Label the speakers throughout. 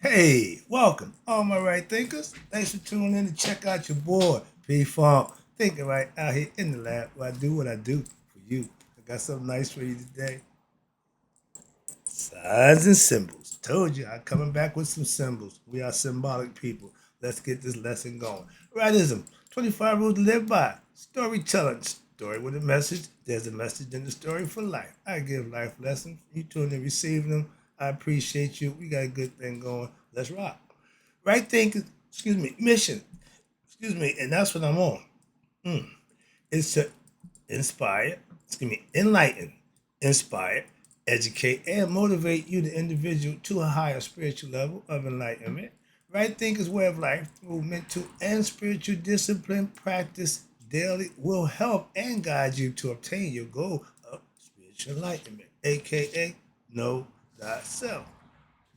Speaker 1: Hey, welcome, all my right thinkers. Thanks for tuning in to check out your boy, P Funk. Thinking right out here in the lab where I do what I do for you. I got something nice for you today. Signs and symbols. Told you I'm coming back with some symbols. We are symbolic people. Let's get this lesson going. Rightism. 25 rules to live by. Storytelling. Story with a message. There's a message in the story for life. I give life lessons. You tune in receiving them. I appreciate you. We got a good thing going. Let's rock. Right thinking, mission. And that's what I'm on. Is to inspire, enlighten, inspire, educate, and motivate you, the individual, to a higher spiritual level of enlightenment. Right thinkers way of life through mental and spiritual discipline practice daily will help and guide you to obtain your goal of spiritual enlightenment, aka know thyself.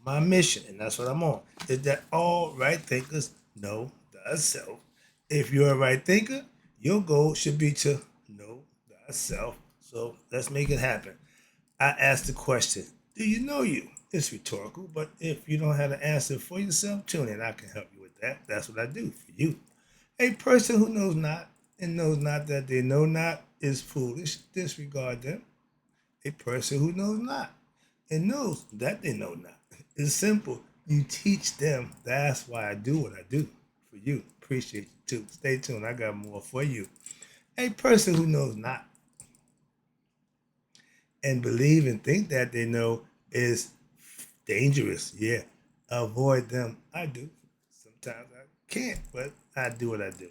Speaker 1: My mission, and that's what I'm on, is that all right thinkers know thyself. If you're a right thinker, your goal should be to know thyself. So let's make it happen. I asked the question, do you know you? It's rhetorical, but if you don't have an answer for yourself, tune in. I can help you with that. That's what I do for you. A person who knows not and knows not that they know not is foolish. Disregard them. A person who knows not and knows that they know not. It's simple. You teach them. That's why I do what I do for you. Appreciate you too. Stay tuned. I got more for you. A person who knows not and believe and think that they know is dangerous. Yeah. Avoid them. I do. Sometimes I can't, but I do what I do.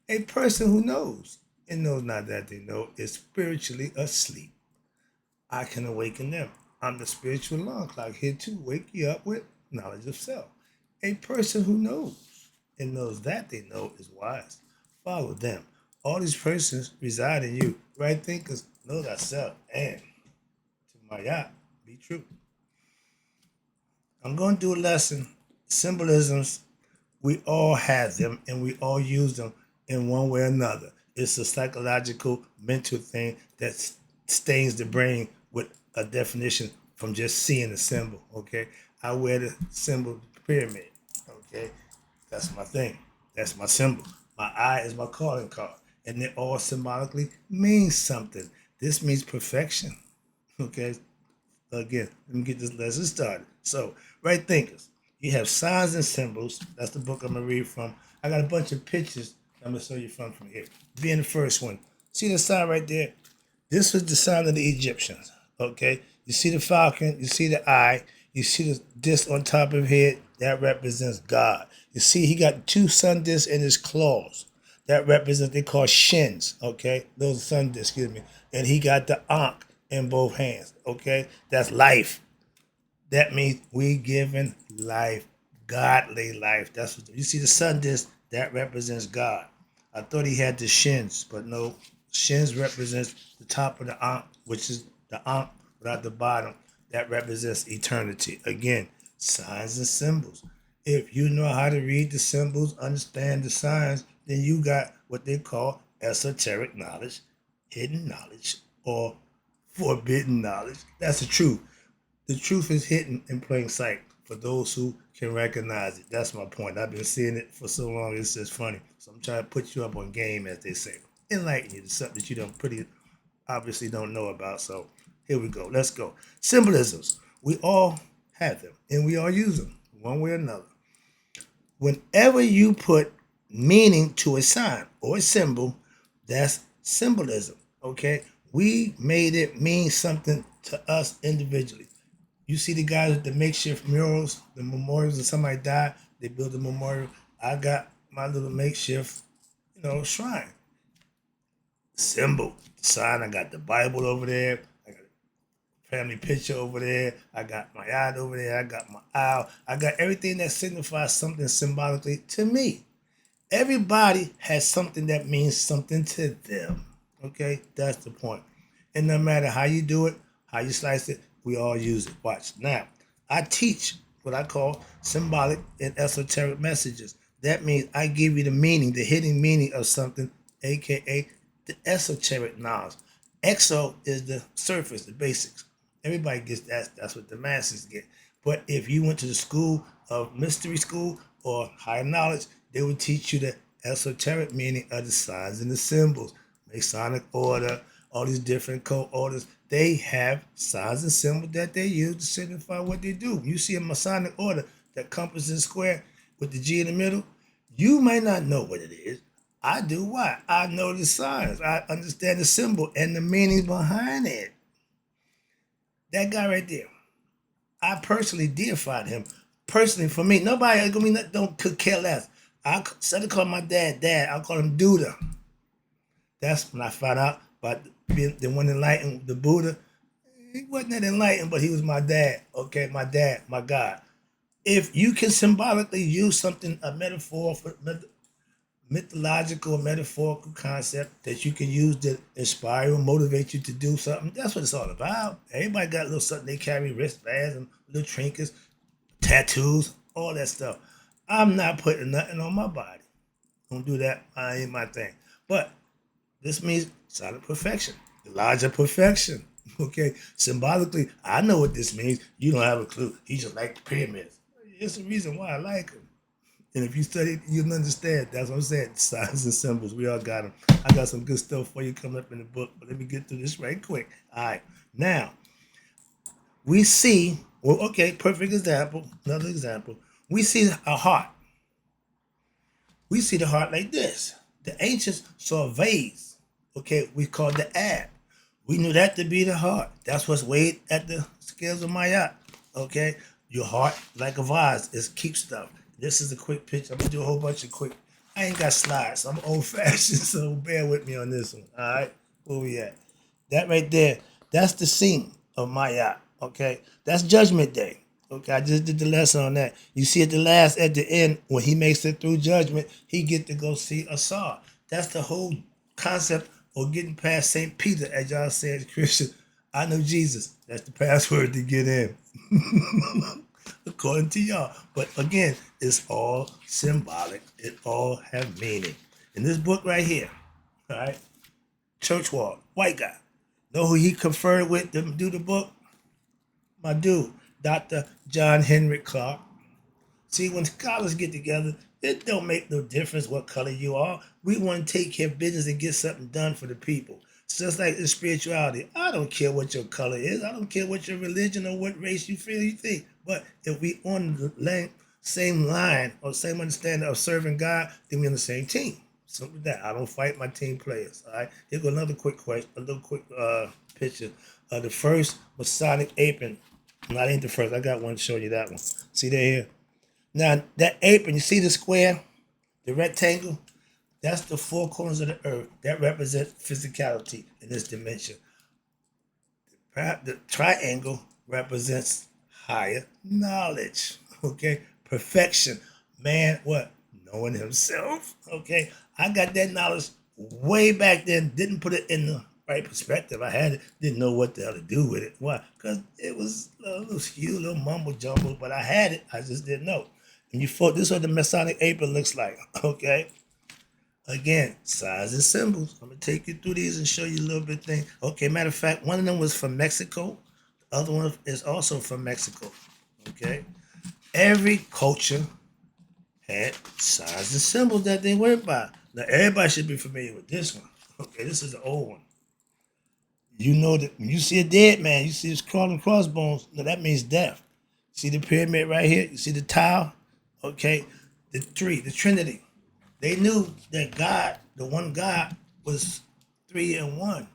Speaker 1: A person who knows and knows not that they know is spiritually asleep. I can awaken them. I'm the spiritual alarm clock here to wake you up with knowledge of self. A person who knows and knows that they know is wise. Follow them. All these persons reside in you. Right thinkers know thyself and to my yacht, be true. I'm going to do a lesson. Symbolisms, we all have them and we all use them in one way or another. It's a psychological, mental thing that stains the brain with a definition from just seeing the symbol. Okay, I wear the symbol pyramid. Okay, that's my thing. That's my symbol. My eye is my calling card, and they all symbolically mean something. This means perfection. Okay, again, let me get this lesson started. So, right thinkers, you have signs and symbols. That's the book I'm gonna read from. I got a bunch of pictures I'm gonna show you from here. Being the first one. See the sign right there? This was the sign of the Egyptians. Okay, you see the falcon, you see the eye, you see the disc on top of his head. That represents God. You see, he got two sun discs in his claws. That represents they call shins. Okay, those are sun discs. Excuse me. And he got the ankh in both hands. Okay, that's life. That means we given life, godly life. That's what you see the sun disc. That represents God. I thought he had the shins, but no. Shins represents the top of the ankh, which is the ankh without the bottom. That represents eternity. Again, signs and symbols. If you know how to read the symbols, understand the signs, then you got what they call esoteric knowledge, hidden knowledge, or forbidden knowledge. That's the truth. The truth is hidden in plain sight for those who can recognize it. That's my point. I've been seeing it for so long, it's just funny. So I'm trying to put you up on game, as they say. Enlighten you to something that you don't pretty obviously don't know about. So here we go. Let's go. Symbolisms. We all have them and we all use them one way or another. Whenever you put meaning to a sign or a symbol, that's symbolism. Okay? We made it mean something to us individually. You see the guys with the makeshift murals, the memorials of somebody died, they build a memorial. I got my little makeshift, shrine. Symbol, sign, I got the Bible over there. I got a family picture over there. I got my yard over there. I got my owl. I got everything that signifies something symbolically to me. Everybody has something that means something to them. Okay, that's the point. And no matter how you do it, how you slice it, we all use it. Watch. Now, I teach what I call symbolic and esoteric messages. That means I give you the meaning, the hidden meaning of something, aka the esoteric knowledge. Exo is the surface, the basics. Everybody gets that. That's what the masses get. But if you went to the school of mystery school or higher knowledge, they would teach you the esoteric meaning of the signs and the symbols, Masonic order, all these different code orders. They have signs and symbols that they use to signify what they do. You see a Masonic order, that compass and square with the G in the middle, you may not know what it is. I do. Why? I know the signs. I understand the symbol and the meanings behind it. That guy right there, I personally deified him. Personally, for me, nobody don't could care less. Instead of calling my dad, I'll call him Duda. That's when I found out about being the one enlightened, the Buddha. He wasn't that enlightened, but he was my dad. Okay, my dad, my God. If you can symbolically use something, a metaphor for mythological, metaphorical concept that you can use to inspire or motivate you to do something, that's what it's all about. Everybody got a little something they carry, wristbands and little trinkets, tattoos, all that stuff. I'm not putting nothing on my body. Don't do that. I ain't my thing. But this means solid perfection, the larger perfection. Okay, symbolically, I know what this means. You don't have a clue. He just like the pyramids. It's the reason why I like them. And if you study, you'll understand. That's what I'm saying. Signs and symbols, we all got them. I got some good stuff for you coming up in the book, but let me get through this right quick. All right, now we see. Well, okay, perfect example. Another example. We see a heart. We see the heart like this. The ancients saw a vase. Okay, we called the ab. We knew that to be the heart. That's what's weighed at the scales of Mayat. Okay, your heart, like a vase, is keep stuff. This is a quick picture. I'm gonna do a whole bunch of quick. I ain't got slides. I'm old fashioned, so bear with me on this one. All right, where we at? That right there. That's the scene of Mayat. Okay, that's Judgment Day. Okay, I just did the lesson on that. You see at the end, when he makes it through judgment, he get to go see Asar. That's the whole concept of getting past St. Peter, as y'all say as Christian. I know Jesus. That's the password to get in. According to y'all. But again, it's all symbolic. It all have meaning. In this book right here, all right, Church Wall, white guy. Know who he conferred with to do the book? My dude, Dr. John Henry Clark. See, when scholars get together, it don't make no difference what color you are. We want to take care of business and get something done for the people. It's just like in spirituality. I don't care what your color is. I don't care what your religion or what race you feel you think. But if we on the same line or same understanding of serving God, then we on the same team. Something like that. I don't fight my team players. All right. Here go another quick question, a little quick picture of the first Masonic apron. Not ain't the first. I got one showing you that one. See that here? Now, that apron, you see the square, the rectangle? That's the four corners of the earth. That represents physicality in this dimension. The triangle represents higher knowledge, okay? Perfection. Man, what? Knowing himself, okay? I got that knowledge way back then, didn't put it in the right perspective. I had it, didn't know what the hell to do with it. Why? Because it was a little skew, a little mumble jumble, but I had it, I just didn't know. And you thought this is what the Masonic apron looks like, okay? Again, signs and symbols. I'm gonna take you through these and show you a little bit thing. Okay, matter of fact, one of them was from Mexico. The other one is also from Mexico. Okay, every culture had signs and symbols that they went by. Now everybody should be familiar with this one. Okay, this is the old one. You know that when you see a dead man, you see his crawling crossbones. Now that means death. See the pyramid right here? You see the tile? Okay, the three, the Trinity. They knew that God, the one God, was three in one.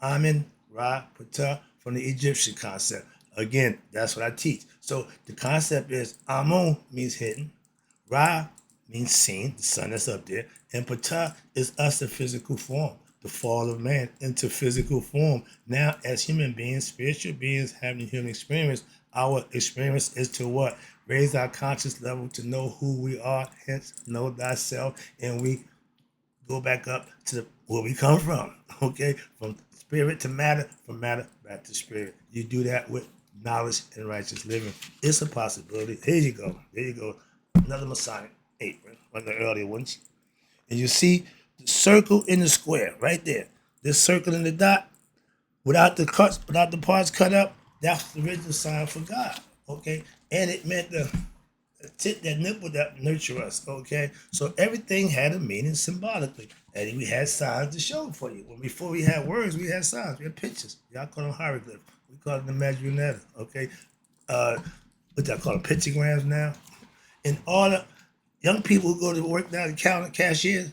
Speaker 1: Amen, Ra, Ptah, from the Egyptian concept. Again, that's what I teach. So the concept is Amun means hidden, Ra means seen, the sun that's up there, and Ptah is us in physical form, the fall of man into physical form. Now, as human beings, spiritual beings having human experience, our experience is to what? Raise our conscious level to know who we are, hence know thyself, and we go back up to where we come from, okay? From spirit to matter, from matter back to spirit. You do that with knowledge and righteous living. It's a possibility. Here you go. There you go. Another Masonic apron, one of the earlier ones. And you see the circle in the square right there. This circle in the dot, without the parts cut up, that's the original sign for God. Okay? And it meant the tit, that nipple that nurture us. Okay, so everything had a meaning symbolically, and we had signs to show for you. When before we had words, we had signs, we had pictures. Y'all call them hieroglyphs. We call them the marionette. Okay, uh, what y'all call them, pictograms now. And all the young people who go to work now, the counter cashiers,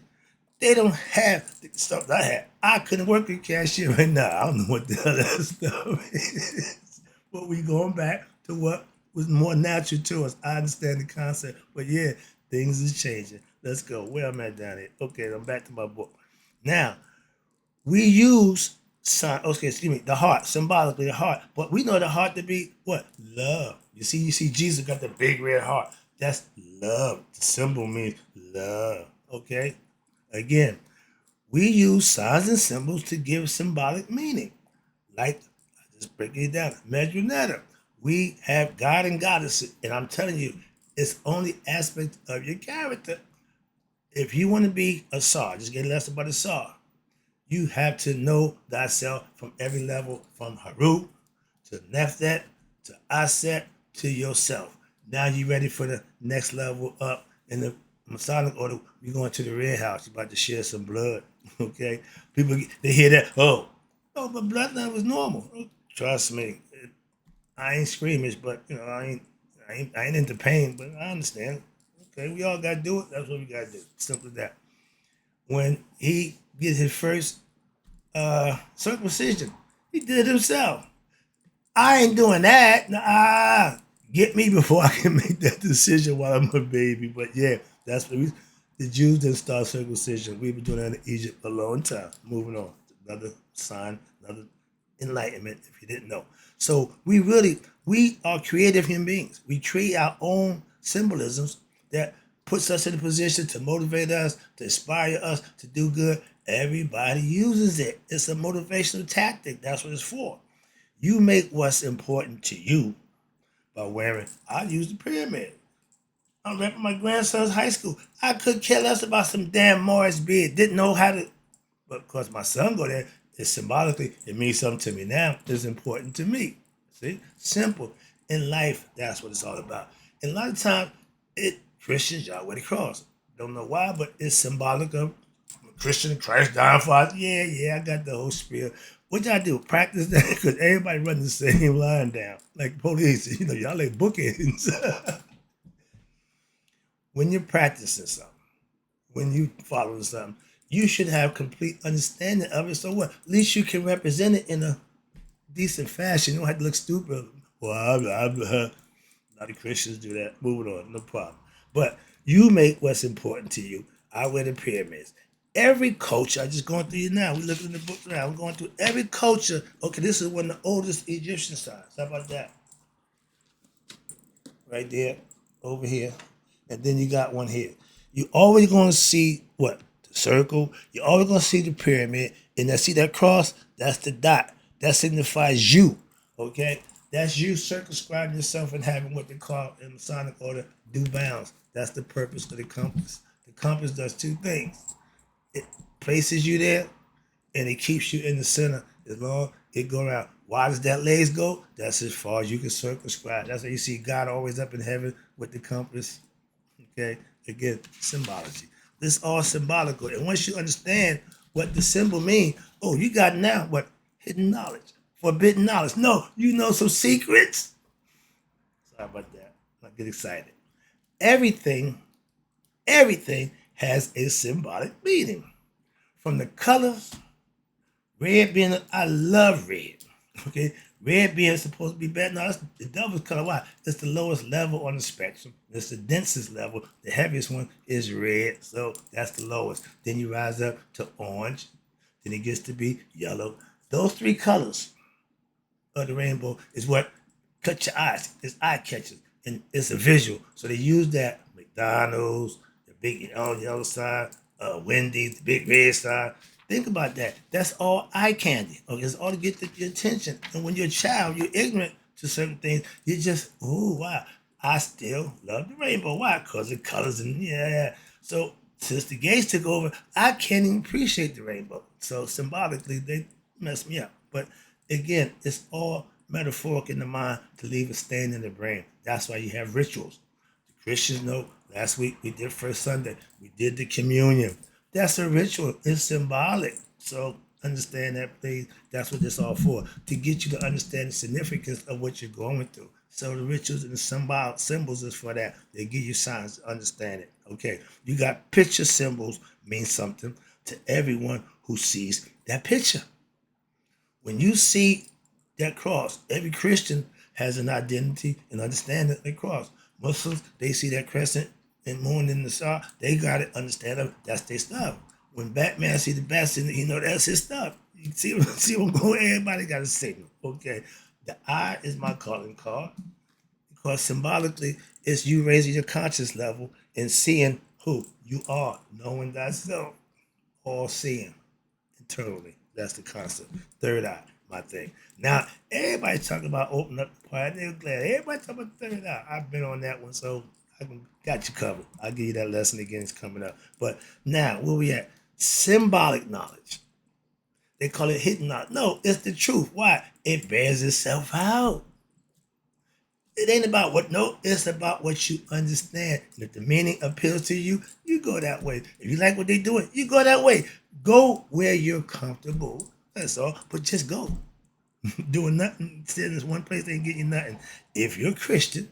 Speaker 1: they don't have the stuff that I had. I couldn't work in cashier right now. I don't know what the hell that stuff is. But we going back to what was more natural to us. I understand the concept, but yeah, things is changing. Let's go. Where am I down here? Okay, I'm back to my book. Now, we use sign. Okay, excuse me. The heart, symbolically the heart, but we know the heart to be what? Love. You see, Jesus got the big red heart. That's love. The symbol means love. Okay. Again, we use signs and symbols to give symbolic meaning. Like, I just breaking it down. Medjugorje. We have God and goddesses, and I'm telling you, it's only aspect of your character. If you want to be a Tsar, just get less about a Tsar. You have to know thyself from every level, from Haru to Neftet to Aset to yourself. Now you ready for the next level up in the Masonic order. We're going to the Red House. You're about to share some blood. Okay? People, they hear that, oh, but bloodline was normal. Trust me. I ain't squeamish, but, I ain't into pain, but I understand. Okay, we all got to do it. That's what we got to do. Simple as that. When he gets his first circumcision, he did it himself. I ain't doing that. Nah, get me before I can make that decision while I'm a baby. But yeah, that's what the Jews didn't start circumcision. We've been doing that in Egypt a long time. Moving on. Another sign, another enlightenment, if you didn't know. So we are creative human beings. We create our own symbolisms that puts us in a position to motivate us, to inspire us, to do good. Everybody uses it. It's a motivational tactic. That's what it's for. You make what's important to you by wearing. I use the pyramid. I'm repping my grandson's high school. I could care less about some damn Morris beard. Didn't know how to, but because my son go there, it's symbolically, it means something to me now. It's important to me. See? Simple. In life, that's what it's all about. And a lot of times, Christians, y'all wear the cross. Don't know why, but it's symbolic of Christian, Christ dying for us. Yeah, I got the whole spiel. What y'all do? Practice that? Because everybody running the same line down. Like police, y'all like bookends. When you're practicing something, when you following something, you should have complete understanding of it. So what? At least you can represent it in a decent fashion. You don't have to look stupid. Well, blah, blah, blah. A lot of Christians do that. Moving on, no problem. But you make what's important to you. I wear the pyramids. Every culture, I'm just going through you now. We're looking in the book now. I'm going through every culture. Okay, this is one of the oldest Egyptian signs. How about that? Right there, over here. And then you got one here. You always going to see what? The circle. You're always going to see the pyramid. And see that cross? That's the dot. That signifies you. Okay? That's you circumscribing yourself and having what they call in Masonic order due bounds. That's the purpose of the compass. The compass does two things. It places you there and it keeps you in the center as long as it go around. Why does that legs go? That's as far as you can circumscribe. That's why you see God always up in heaven with the compass. Okay? Again, symbology. This is all symbolical. And once you understand what the symbol means, oh, you got now what? Hidden knowledge. Forbidden knowledge. No, you know some secrets. Sorry about that. I get excited. Everything has a symbolic meaning. From the colors, red being, I love red. Okay, red being supposed to be bad. No, that's the devil's color. Why? It's the lowest level on the spectrum. It's the densest level. The heaviest one is red, so that's the lowest. Then you rise up to orange. Then it gets to be yellow. Those three colors of the rainbow is what cut your eyes. It's eye catchers, and it's a visual. So they use that McDonald's, the big yellow sign, Wendy's, the big red sign. Think about that. That's all eye candy. Okay, it's all to get your attention. And when you're a child, you're ignorant to certain things. You just, oh wow, I still love the rainbow. Why? Because it colors and yeah. So since the gays took over, I can't even appreciate the rainbow. So symbolically, they mess me up. But again, it's all metaphoric in the mind to leave a stain in the brain. That's why you have rituals. Christians know last week we did first Sunday. We did the communion. That's a ritual. It's symbolic. So understand that, please. That's what it's all for. To get you to understand the significance of what you're going through. So the rituals and the symbols is for that. They give you signs to understand it. Okay. You got picture symbols mean something to everyone who sees that picture. When you see that cross, every Christian has an identity and understanding of the cross. Muslims, they see that crescent and moon in the star, they got it, understand it, that's their stuff. When Batman see the bats in it, he know that's his stuff. You see what I'm going, everybody got a signal. Okay. The eye is my calling card because symbolically it's you raising your conscious level and seeing who you are, knowing thyself, all seeing internally. That's the concept. Third eye, my thing. Now, everybody's talking about opening up the part. They're glad. Everybody talking about third eye. I've been on that one, so got you covered. I'll give you that lesson again. It's coming up. But now, where we at? Symbolic knowledge. They call it hidden knowledge. No, it's the truth. Why? It bears itself out. It ain't about what, no, it's about what you understand. And if the meaning appeals to you, you go that way. If you like what they're doing, you go that way. Go where you're comfortable. That's all. But just go. Doing nothing, sitting in one place ain't getting you nothing. If you're Christian,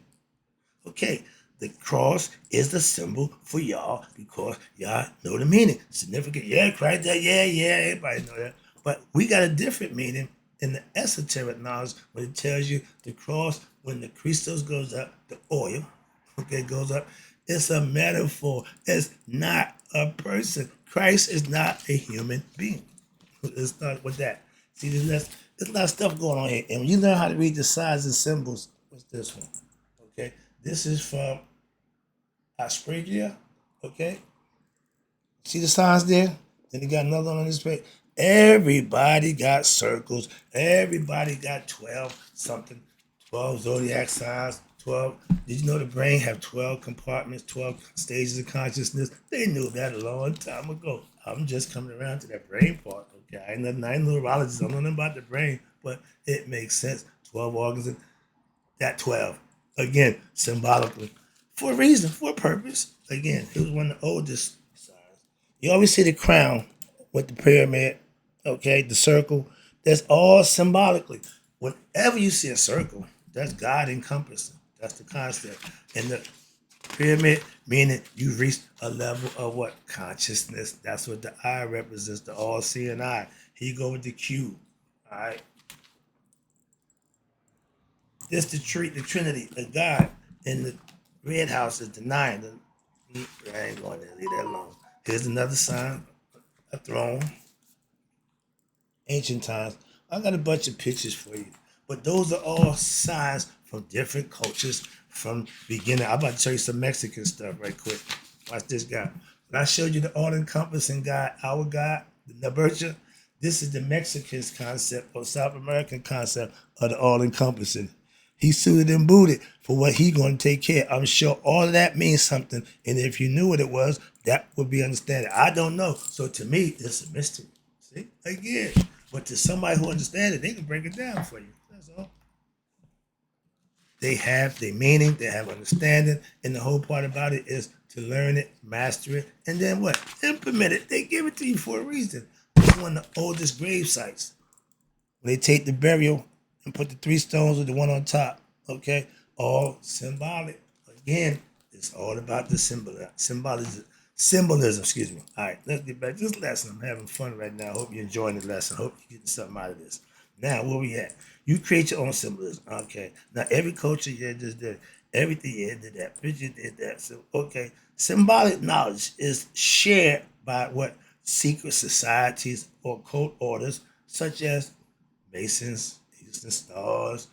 Speaker 1: okay, the cross is the symbol for y'all because y'all know the meaning. Significant, yeah, Christ, yeah, everybody know that. But we got a different meaning in the esoteric knowledge when it tells you the cross, when the Christos goes up, the oil, okay, goes up. It's a metaphor. It's not a person. Christ is not a human being. Let's start with that. See, there's a lot of stuff going on here. And when you learn how to read the signs and symbols, what's this one? Okay, this is from Aspergia. Okay, see the signs there? Then you got another one on this page. Everybody got circles. Everybody got 12 something. 12 zodiac signs. 12. Did you know the brain have 12 compartments, 12 stages of consciousness? They knew that a long time ago. I'm just coming around to that brain part. Okay, I ain't a neurologist. I don't know nothing about the brain, but it makes sense. 12 organs, that 12. Again, symbolically. For a reason, for a purpose. Again, it was one of the oldest signs. You always see the crown with the pyramid, okay, the circle. That's all symbolically. Whenever you see a circle, that's God encompassing. That's the concept. And the pyramid, meaning you reached a level of what? Consciousness. That's what the eye represents, the all-seeing eye. Here you go with the cube. All right. This the Trinity, the God. In the red house is the nine. I ain't going there. Leave that alone. Here's another sign, a throne. Ancient times. I got a bunch of pictures for you. But those are all signs from different cultures from beginning. I'm about to show you some Mexican stuff right quick. Watch this guy. When I showed you the all-encompassing God, our God, the Nabercha, this is the Mexican's concept or South American concept of the all-encompassing. He's suited and booted for what he's going to take care of. I'm sure all of that means something. And if you knew what it was, that would be understanding. I don't know. So to me, it's a mystery. See? Again. But to somebody who understands it, they can break it down for you. That's all. They have their meaning, they have understanding, and the whole part about it is to learn it, master it, and then what? Implement it. They give it to you for a reason. It's one of the oldest grave sites. When they take the burial and put the 3 stones with the one on top, okay? All symbolic. Again, it's all about the symbolism, excuse me. All right, let's get back to this lesson. I'm having fun right now. Hope you're enjoying the lesson. Hope you're getting something out of this. Now, where we at? You create your own symbolism. Okay. Now, every culture, yeah, just did everything, yeah, did that. Bridget did that. So, okay. Symbolic knowledge is shared by what? Secret societies or cult orders, such as Masons, Eastern Stars,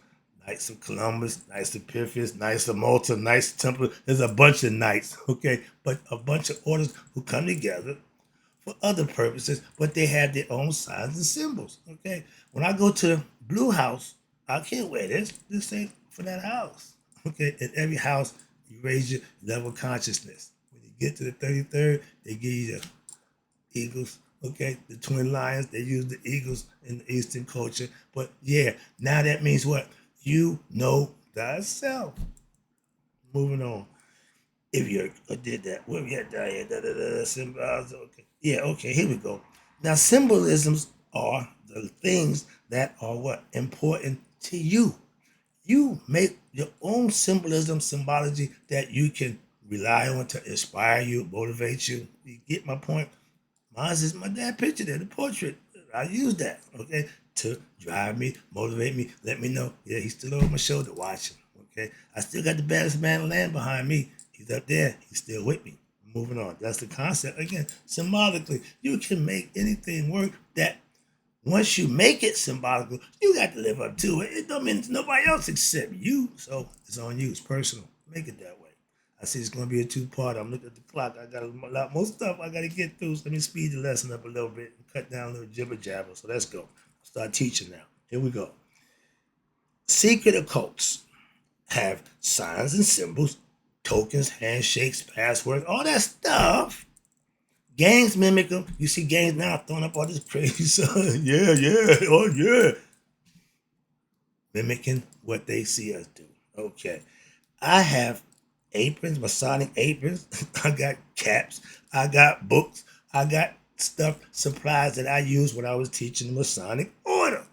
Speaker 1: Knights of Columbus, Knights of Pythias, Knights of Malta, Knights of Templar. There's a bunch of knights, okay? But a bunch of orders who come together for other purposes, but they have their own signs and symbols, okay? When I go to the blue house, I can't wear this. This ain't for that house, okay? In every house, you raise your level of consciousness. When you get to the 33rd, they give you the eagles, okay? The twin lions, they use the eagles in the Eastern culture. But yeah, now that means what? You know thyself. Moving on. If you did that, where we at down here? Symbols. Okay. Yeah, okay, here we go. Now, symbolisms are the things that are what? Important to you. You make your own symbolism, symbology that you can rely on to inspire you, motivate you. You get my point? Mine is my dad picture there, the portrait. I use that, okay, to drive me, motivate me, let me know, yeah, he's still over my shoulder watching, okay? I still got the baddest man in the land behind me. He's up there. He's still with me. Moving on. That's the concept. Again, symbolically, you can make anything work that once you make it symbolical, you got to live up to it. It don't mean it's nobody else except you. So it's on you. It's personal. Make it that way. I see it's going to be a two-part. I'm looking at the clock. I got a lot more stuff I got to get through. So let me speed the lesson up a little bit and cut down a little jibber jabber. So let's go. Start teaching now. Here we go. Secret occults have signs and symbols, tokens, handshakes, passwords, all that stuff. Gangs mimic them. You see gangs now throwing up all this crazy stuff. Yeah, oh yeah. Mimicking what they see us do. Okay. I have aprons, Masonic aprons. I got caps. I got books. I got stuff, supplies that I used when I was teaching the Masonic order.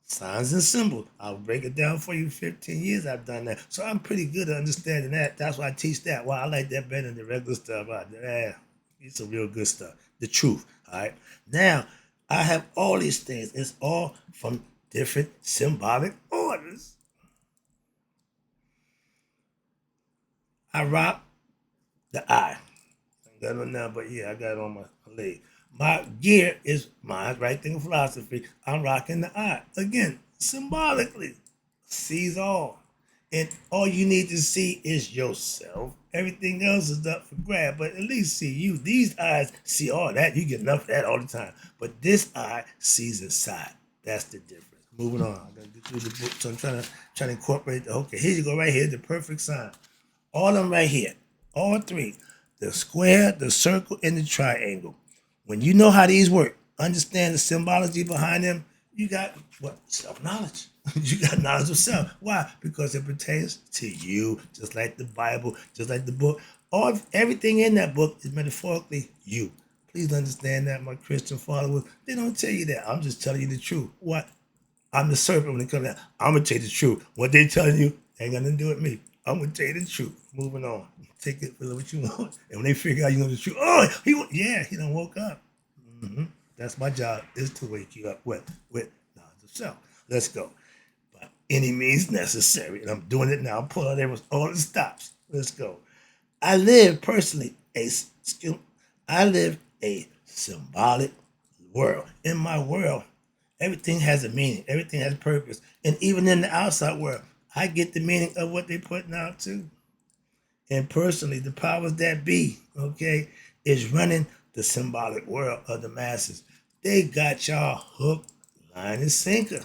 Speaker 1: Signs and symbols. I'll break it down for you. 15 years I've done that. So I'm pretty good at understanding that. That's why I teach that. Well, I like that better than the regular stuff. It's some real good stuff. The truth. All right. Now, I have all these things. It's all from different symbolic orders. I rock the eye. I got it on now, but yeah, I got it on my leg. My gear is my right thing of philosophy. I'm rocking the eye. Again, symbolically, sees all. And all you need to see is yourself. Everything else is up for grab, but at least see you. These eyes see all that. You get enough of that all the time. But this eye sees inside. That's the difference. Moving on. I gotta get through the book. So I'm trying to incorporate okay, here you go, right here, the perfect sign. All of them right here. All three. The square, the circle, and the triangle. When you know how these work, understand the symbology behind them, you got what? Self-knowledge. You got knowledge of self. Why? Because it pertains to you, just like the Bible, just like the book. Everything in that book is metaphorically you. Please understand that, my Christian followers. They don't tell you that. I'm just telling you the truth. What? I'm the serpent when it comes to that. I'm going to tell you the truth. What they telling you ain't got nothing to do with me. I'm going to tell you the truth. Moving on. Take it for what you want. And when they figure out you know the truth, he done woke up. Mm-hmm. That's my job, is to wake you up with knowledge of self. Let's go. By any means necessary. And I'm doing it now. I'm pulling there with all the stops. Let's go. I live a symbolic world. In my world, everything has a meaning. Everything has purpose. And even in the outside world, I get the meaning of what they're putting out too. And personally, the powers that be, okay, is running the symbolic world of the masses. They got y'all hooked, line, and sinker.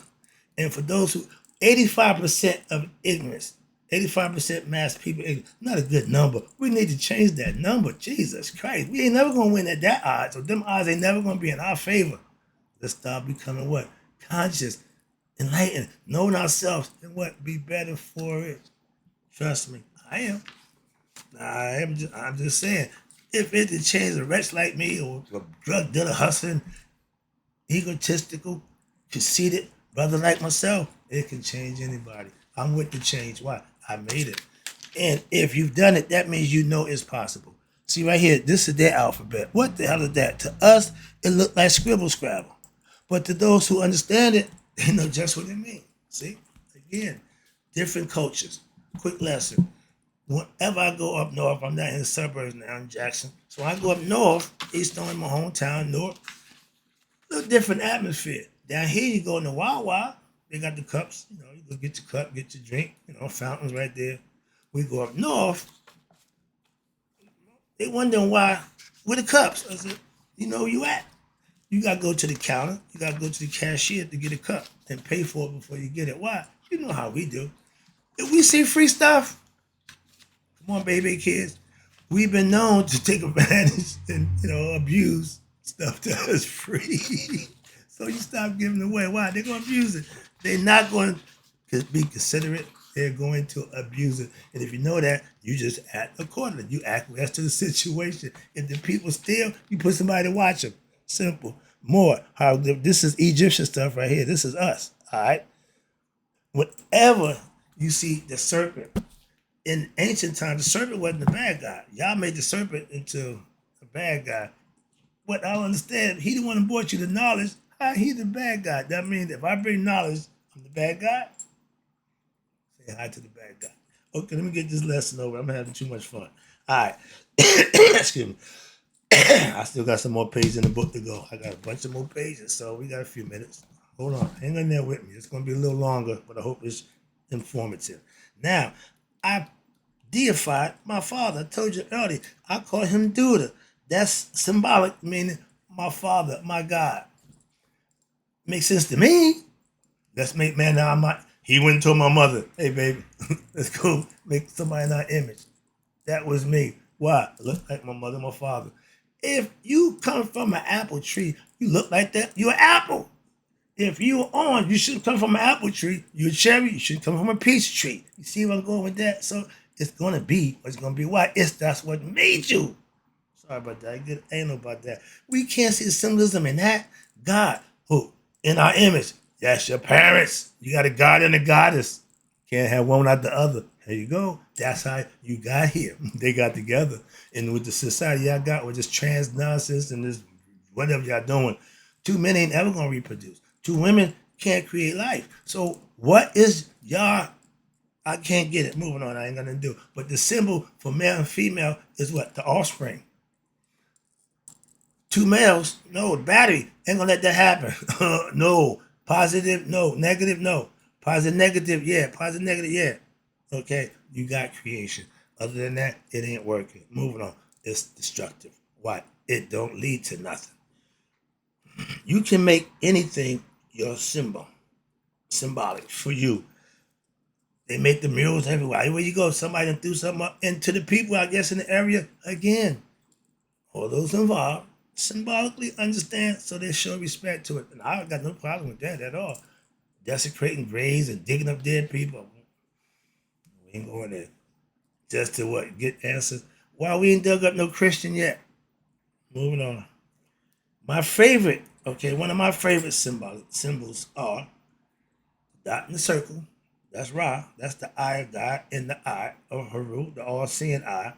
Speaker 1: And for those who, 85% of ignorance, 85% mass people, not a good number. We need to change that number. Jesus Christ. We ain't never going to win at that odds. So them odds ain't never going to be in our favor. Let's start becoming what? Conscious, enlightened, knowing ourselves, and what? Be better for it. Trust me, I am. I'm just saying, if it could change a wretch like me or a drug dealer hustling, egotistical, conceited brother like myself, it can change anybody. I'm with the change. Why? I made it. And if you've done it, that means you know it's possible. See right here, this is their alphabet. What the hell is that? To us, it looked like scribble scrabble. But to those who understand it, they know just what it means. See? Again, different cultures. Quick lesson. Whenever I go up north, I'm not in the suburbs now in Jackson. So I go up north, East in my hometown, north, a little different atmosphere. Down here, you go in the Wawa, they got the cups, you go get your cup, get your drink, fountains right there. We go up north, they wondering why, where the cups? I said, where you at? You got to go to the counter, you got to go to the cashier to get a cup and pay for it before you get it. Why? You know how we do. If we see free stuff, come on, baby kids. We've been known to take advantage and, abuse stuff that is free. So you stop giving it away. Why? They're going to abuse it. They're not going to be considerate. they're going to abuse it. And if you know that, you just act accordingly. You acquiesce to the situation. If the people steal, you put somebody to watch them. Simple. More. How this is Egyptian stuff right here. This is us. All right. Whenever you see the serpent in ancient times, the serpent wasn't the bad guy. Y'all made the serpent into a bad guy. What I don't understand, he the one who brought you the knowledge. How he the bad guy? That means if I bring knowledge, I'm the bad guy. Say hi to the bad guy. Okay, let me get this lesson over. I'm having too much fun. All right. Excuse me. I still got some more pages in the book to go. I got a bunch of more pages, so we got a few minutes. Hold on. Hang in there with me. It's going to be a little longer, but I hope it's informative. Now, I deified my father. I told you earlier, I call him Duda. That's symbolic, meaning my father, my God. Makes sense to me. Let's make man now. I'm not. He went and told my mother, "Hey, baby, let's go make somebody in our image." That was me. Why? I look like my mother, my father. If you come from an apple tree, you look like that. You're an apple. If you're orange, you should come from an apple tree. You're a cherry, you should come from a peach tree. You see where I'm going with that? So it's gonna be what's gonna be. Why? That's what made you. Sorry about that. I get anal about that. We can't see the symbolism in that. God, who? In our image. That's your parents. You got a God and a goddess. Can't have one without the other. There you go. That's how you got here. They got together. And with the society y'all got with this trans nonsense and this whatever y'all doing, two men ain't ever gonna reproduce. Two women can't create life. So what is y'all? I can't get it. Moving on, I ain't gonna do. But the symbol for male and female is what? The offspring. Two males, no, the battery ain't gonna let that happen. No. Positive, no. Negative, no. Positive, negative, yeah. Positive, negative, yeah. Okay, you got creation. Other than that, it ain't working. Moving on. It's destructive. Why? It don't lead to nothing. You can make anything your symbolic for you. They make the murals everywhere. Everywhere you go, somebody done threw something up. And to the people, I guess, in the area, again, all those involved symbolically understand, so they show respect to it. And I got no problem with that at all. Desecrating graves and digging up dead people. We ain't going there. Just to what? Get answers. Why we ain't dug up no Christian yet? Moving on. My favorite, okay, one of my favorite symbols are the dot in the circle. That's Ra. That's the eye of God in the eye of Haru, the all-seeing eye.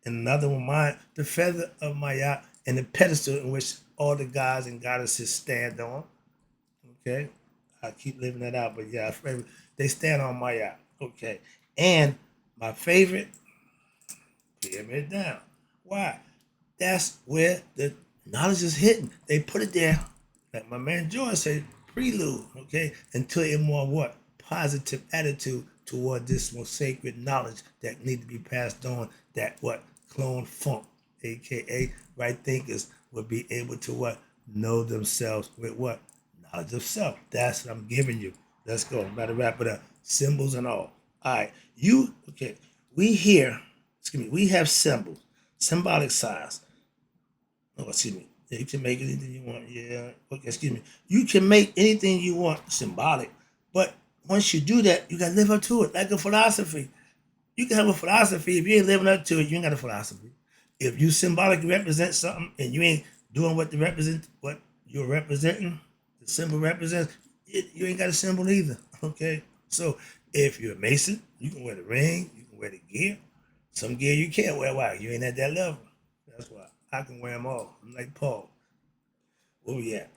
Speaker 1: And another one, mine, the feather of Maya, and the pedestal in which all the gods and goddesses stand on. Okay, I keep leaving that out, but yeah, they stand on Maya. Okay, and my favorite, pyramid down. Why? That's where the knowledge is hidden. They put it there, like my man George said, prelude. Okay, until a more what positive attitude toward this more sacred knowledge that need to be passed on. That what clone funk, aka right thinkers, will be able to what know themselves with what knowledge of self. That's what I'm giving you. Let's go. I'm about to wrap it up. Symbols and all. All right. You okay? We here. Excuse me. We have symbols, symbolic signs. Oh, excuse me. Yeah, you can make anything you want. Yeah. Okay. Excuse me. You can make anything you want symbolic, but once you do that, you gotta live up to it, like a philosophy. You can have a philosophy. If you ain't living up to it, you ain't got a philosophy. If you symbolically represent something and you ain't doing what you're representing, the symbol represents, you ain't got a symbol either. Okay? So if you're a Mason, you can wear the ring, you can wear the gear. Some gear you can't wear. Why? You ain't at that level. That's why. I can wear them all. I'm like Paul. Where we at?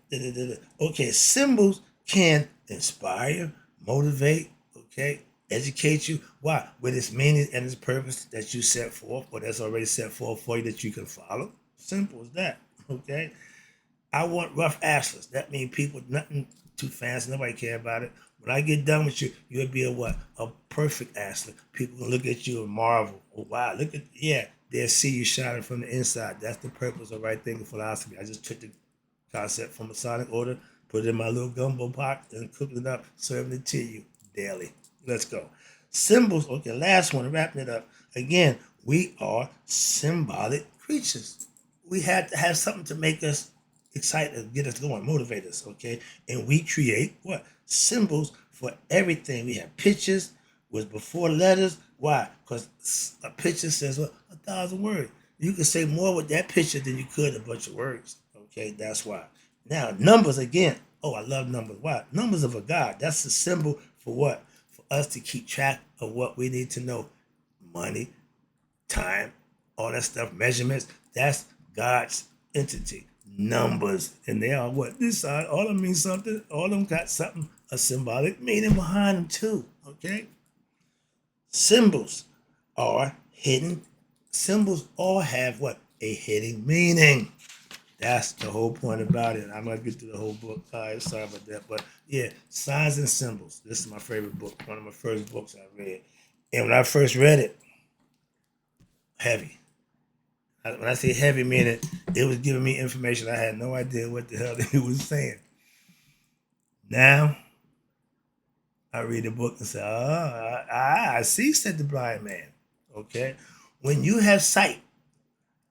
Speaker 1: Okay, symbols can inspire, motivate, okay, educate you. Why? With its meaning and its purpose that you set forth, or that's already set forth for you that you can follow. Simple as that. Okay. I want rough assless. That means people nothing too fancy. Nobody care about it. When I get done with you, you'll be a what? A perfect assless. People can look at you and marvel. Oh wow, look at yeah. They'll see you shining from the inside. That's the purpose of right thinking philosophy. I just took the concept from a sonic order, put it in my little gumbo pot, and cook it up, serving it to you daily. Let's go. Symbols, okay, last one, wrapping it up. Again, we are symbolic creatures. We had to have something to make us excited, get us going, motivate us, okay? And we create what? Symbols for everything. We have pictures, was before letters. Why? Because a picture says what 1,000 words. You can say more with that picture than you could a bunch of words. Okay, that's why. Now numbers again. Oh, I love numbers. Why? Numbers of a God. That's a symbol for what? For us to keep track of what we need to know. Money, time, all that stuff, measurements. That's God's entity. Numbers, and they are what this side. All of them mean something. All of them got something, a symbolic meaning behind them too. Okay. Symbols are hidden. Symbols all have what? A hidden meaning. That's the whole point about it. I'm gonna get through the whole book. All right, sorry about that, but yeah, signs and symbols. This is my favorite book. One of my first books I read, and when I first read it, heavy. When I say heavy, meaning it was giving me information I had no idea what the hell it was saying. Now I read the book and say, "Oh, I see," said the blind man. Okay, when you have sight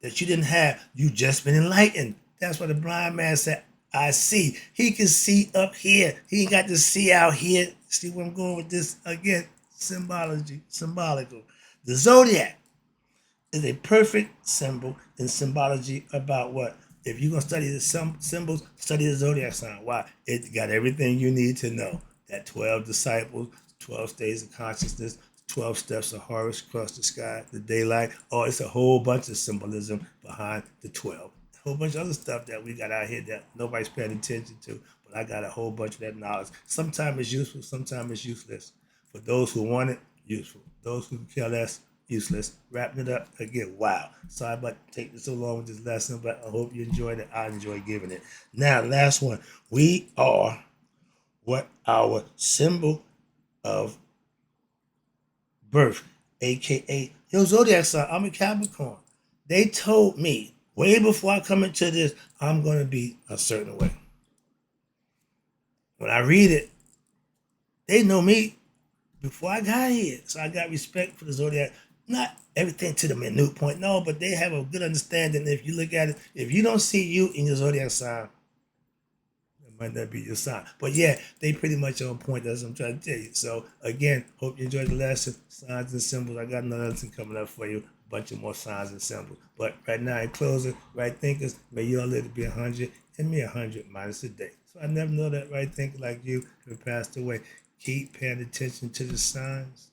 Speaker 1: that you didn't have, you just been enlightened. That's what the blind man said. I see. He can see up here. He ain't got to see out here. See where I'm going with this again? Symbolical. The zodiac is a perfect symbol in symbology about what? If you're gonna study the symbols, study the zodiac sign. Why? It got everything you need to know. That 12 disciples, 12 states of consciousness, 12 steps of Horus across the sky, the daylight. Oh, it's a whole bunch of symbolism behind the 12. A whole bunch of other stuff that we got out here that nobody's paying attention to. But I got a whole bunch of that knowledge. Sometimes it's useful, sometimes it's useless. For those who want it, useful. Those who care less, useless. Wrapping it up again. Wow. Sorry about taking so long with this lesson, but I hope you enjoyed it. I enjoyed giving it. Now, last one. We are what our symbol of birth, aka your zodiac sign. I'm a Capricorn. They told me way before I come into this, I'm gonna be a certain way. When I read it, they know me before I got here. So I got respect for the zodiac. Not everything to the minute point, no, but they have a good understanding. If you look at it, if you don't see you in your zodiac sign, it might not be your sign. But yeah, they pretty much on point. That's what I'm trying to tell you. So again, hope you enjoyed the lesson. Signs and symbols. I got another lesson coming up for you. A bunch of more signs and symbols. But right now, in closing, right thinkers, may you all live to be 100 and me 100 minus a day. So I never know that right thinker like you who passed away. Keep paying attention to the signs